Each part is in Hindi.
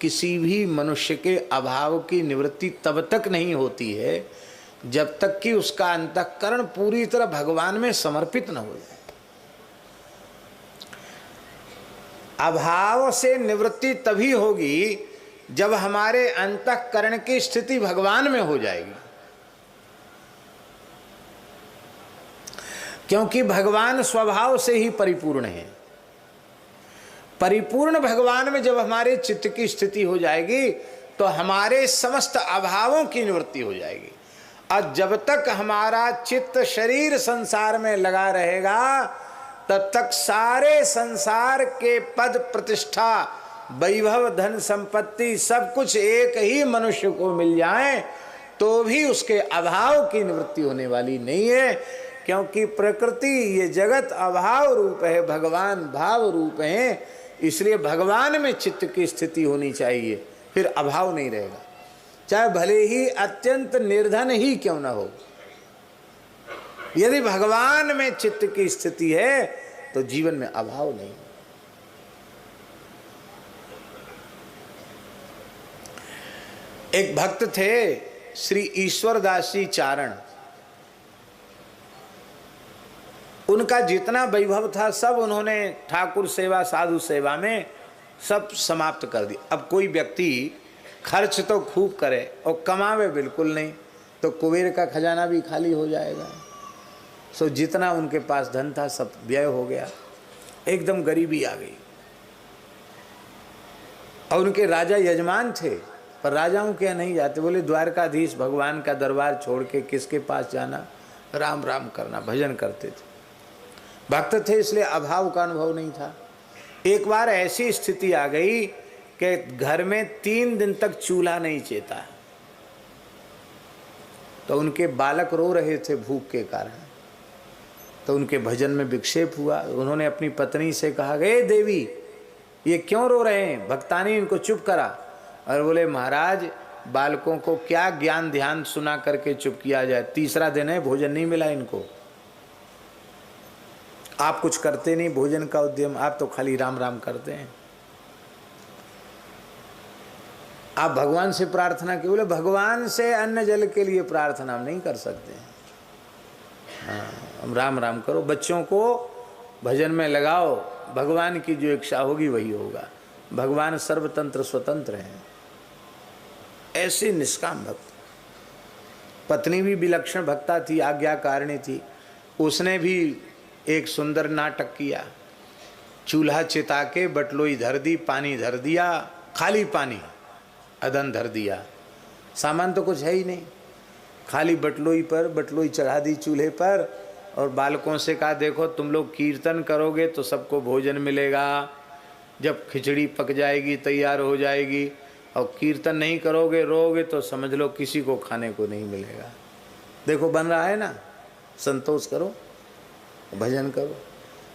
किसी भी मनुष्य के अभाव की निवृत्ति तब तक नहीं होती है जब तक कि उसका अंतःकरण पूरी तरह भगवान में समर्पित न हो जाए। अभाव से निवृत्ति तभी होगी जब हमारे अंतःकरण की स्थिति भगवान में हो जाएगी, क्योंकि भगवान स्वभाव से ही परिपूर्ण है। परिपूर्ण भगवान में जब हमारे चित्त की स्थिति हो जाएगी तो हमारे समस्त अभावों की निवृत्ति हो जाएगी। और जब तक हमारा चित्त शरीर संसार में लगा रहेगा तब तक सारे संसार के पद प्रतिष्ठा वैभव धन संपत्ति सब कुछ एक ही मनुष्य को मिल जाए तो भी उसके अभाव की निवृत्ति होने वाली नहीं है, क्योंकि प्रकृति ये जगत अभाव रूप है, भगवान भाव रूप है। इसलिए भगवान में चित्त की स्थिति होनी चाहिए, फिर अभाव नहीं रहेगा, चाहे भले ही अत्यंत निर्धन ही क्यों न हो। यदि भगवान में चित्त की स्थिति है तो जीवन में अभाव नहीं। एक भक्त थे श्री ईश्वरदास जी चारण, उनका जितना वैभव था सब उन्होंने ठाकुर सेवा साधु सेवा में सब समाप्त कर दी। अब कोई व्यक्ति खर्च तो खूब करे और कमावे बिल्कुल नहीं तो कुबेर का खजाना भी खाली हो जाएगा। सो जितना उनके पास धन था सब व्यय हो गया, एकदम गरीबी आ गई। और उनके राजा यजमान थे, पर राजाओं के नहीं जाते, बोले द्वारकाधीश भगवान का दरबार छोड़ के किसके पास जाना, राम राम करना, भजन करते थे। भक्त थे इसलिए अभाव का अनुभव नहीं था। एक बार ऐसी स्थिति आ गई कि घर में 3 दिन तक चूल्हा नहीं चेता, तो उनके बालक रो रहे थे भूख के कारण, तो उनके भजन में विक्षेप हुआ। उन्होंने अपनी पत्नी से कहा, हे देवी ये क्यों रो रहे हैं, भक्तानी इनको चुप करा। और बोले महाराज बालकों को क्या ज्ञान ध्यान सुना करके चुप किया जाए, तीसरा दिन है भोजन नहीं मिला इनको, आप कुछ करते नहीं भोजन का उद्यम, आप तो खाली राम राम करते हैं। आप भगवान से प्रार्थना की, बोले भगवान से अन्न जल के लिए प्रार्थना हम नहीं कर सकते हैं। हाँ, हम राम राम करो, बच्चों को भजन में लगाओ, भगवान की जो इच्छा होगी वही होगा। भगवान सर्वतंत्र स्वतंत्र हैं। ऐसे निष्काम भक्त। पत्नी भी विलक्षण भक्ता थी, आज्ञाकारिणी थी, उसने भी एक सुंदर नाटक किया। चूल्हा चिता के बटलोई धर दी, पानी धर दिया, खाली पानी अदन धर दिया, सामान तो कुछ है ही नहीं, खाली बटलोई पर बटलोई चढ़ा दी चूल्हे पर। और बालकों से कहा देखो तुम लोग कीर्तन करोगे तो सबको भोजन मिलेगा, जब खिचड़ी पक जाएगी तैयार हो जाएगी, और कीर्तन नहीं करोगे रोगे तो समझ लो किसी को खाने को नहीं मिलेगा। देखो बन रहा है ना, संतोष करो भजन करो।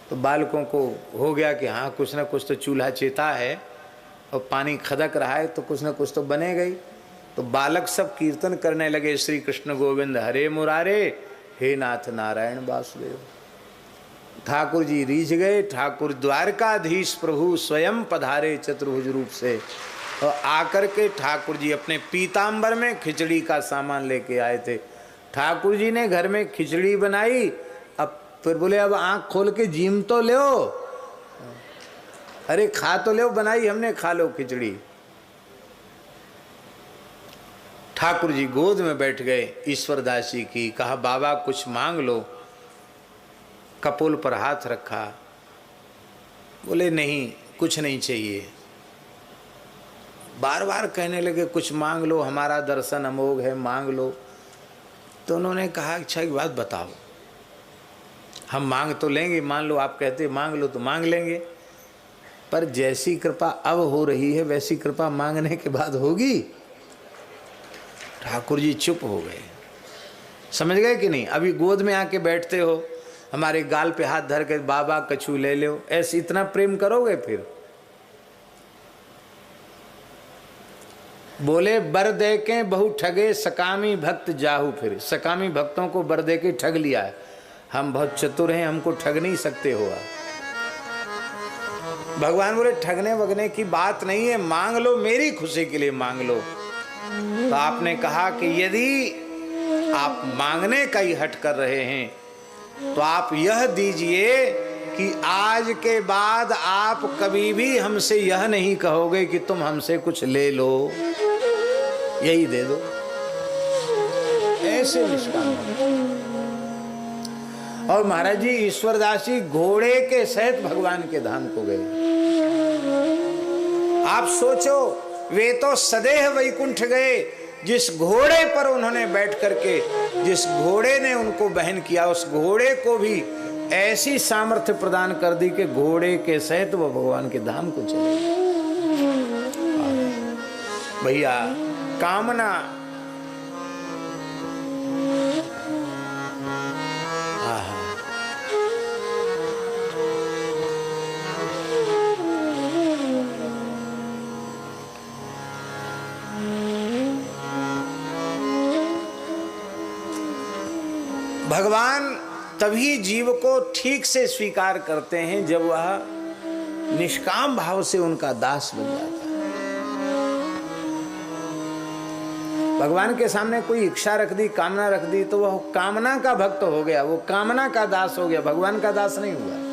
तो बालकों को हो गया कि हाँ कुछ ना कुछ तो चूल्हा चेता है और पानी खदक रहा है तो कुछ ना कुछ तो बनेगा ही। तो बालक सब कीर्तन करने लगे, श्री कृष्ण गोविंद हरे मुरारे, हे नाथ नारायण वासुदेव। ठाकुर जी रीझ गए, ठाकुर द्वारकाधीश प्रभु स्वयं पधारे चतुर्भुज रूप से, और आकर के ठाकुर जी अपने पीताम्बर में खिचड़ी का सामान लेके आए थे। ठाकुर जी ने घर में खिचड़ी बनाई, अब फिर बोले अब आंख खोल के जीम तो लो, अरे खा तो लो, बनाई हमने, खा लो खिचड़ी। ठाकुर जी गोद में बैठ गए ईश्वरदास जी की, कहा बाबा कुछ मांग लो, कपोल पर हाथ रखा, बोले नहीं कुछ नहीं चाहिए। बार बार कहने लगे कुछ मांग लो, हमारा दर्शन अमोघ है, मांग लो। तो उन्होंने कहा अच्छा एक बात बताओ, हम मांग तो लेंगे, मान लो आप कहते मांग लो तो मांग लेंगे, पर जैसी कृपा अब हो रही है वैसी कृपा मांगने के बाद होगी। ठाकुर जी चुप हो गए, समझ गए कि नहीं। अभी गोद में आके बैठते हो, हमारे गाल पे हाथ धर के बाबा कछू ले लो, ऐसे इतना प्रेम करोगे। फिर बोले बर दे के बहु ठगे सकामी भक्त जाहू, फिर सकामी भक्तों को बर दे के ठग लिया है। हम बहुत चतुर हैं, हमको ठग नहीं सकते हो। भगवान बोले ठगने वगने की बात नहीं है, मांग लो, मेरी खुशी के लिए मांग लो। तो आपने कहा कि यदि आप मांगने का ही हट कर रहे हैं तो आप यह दीजिए कि आज के बाद आप कभी भी हमसे यह नहीं कहोगे कि तुम हमसे कुछ ले लो, यही दे दो। ऐसे निष्काम। और महाराज जी ईश्वरदास जी घोड़े के सहित भगवान के धाम को गए। आप सोचो, वे तो सदैह वैकुंठ गए। जिस घोड़े पर उन्होंने बैठ करके, जिस घोड़े ने उनको बहन किया, उस घोड़े को भी ऐसी सामर्थ्य प्रदान कर दी कि घोड़े के सहित वो भगवान के धाम को चले। भैया कामना, भगवान तभी जीव को ठीक से स्वीकार करते हैं जब वह निष्काम भाव से उनका दास बन जाता है। भगवान के सामने कोई इच्छा रख दी, कामना रख दी, तो वह कामना का भक्त हो गया, वो कामना का दास हो गया, भगवान का दास नहीं हुआ।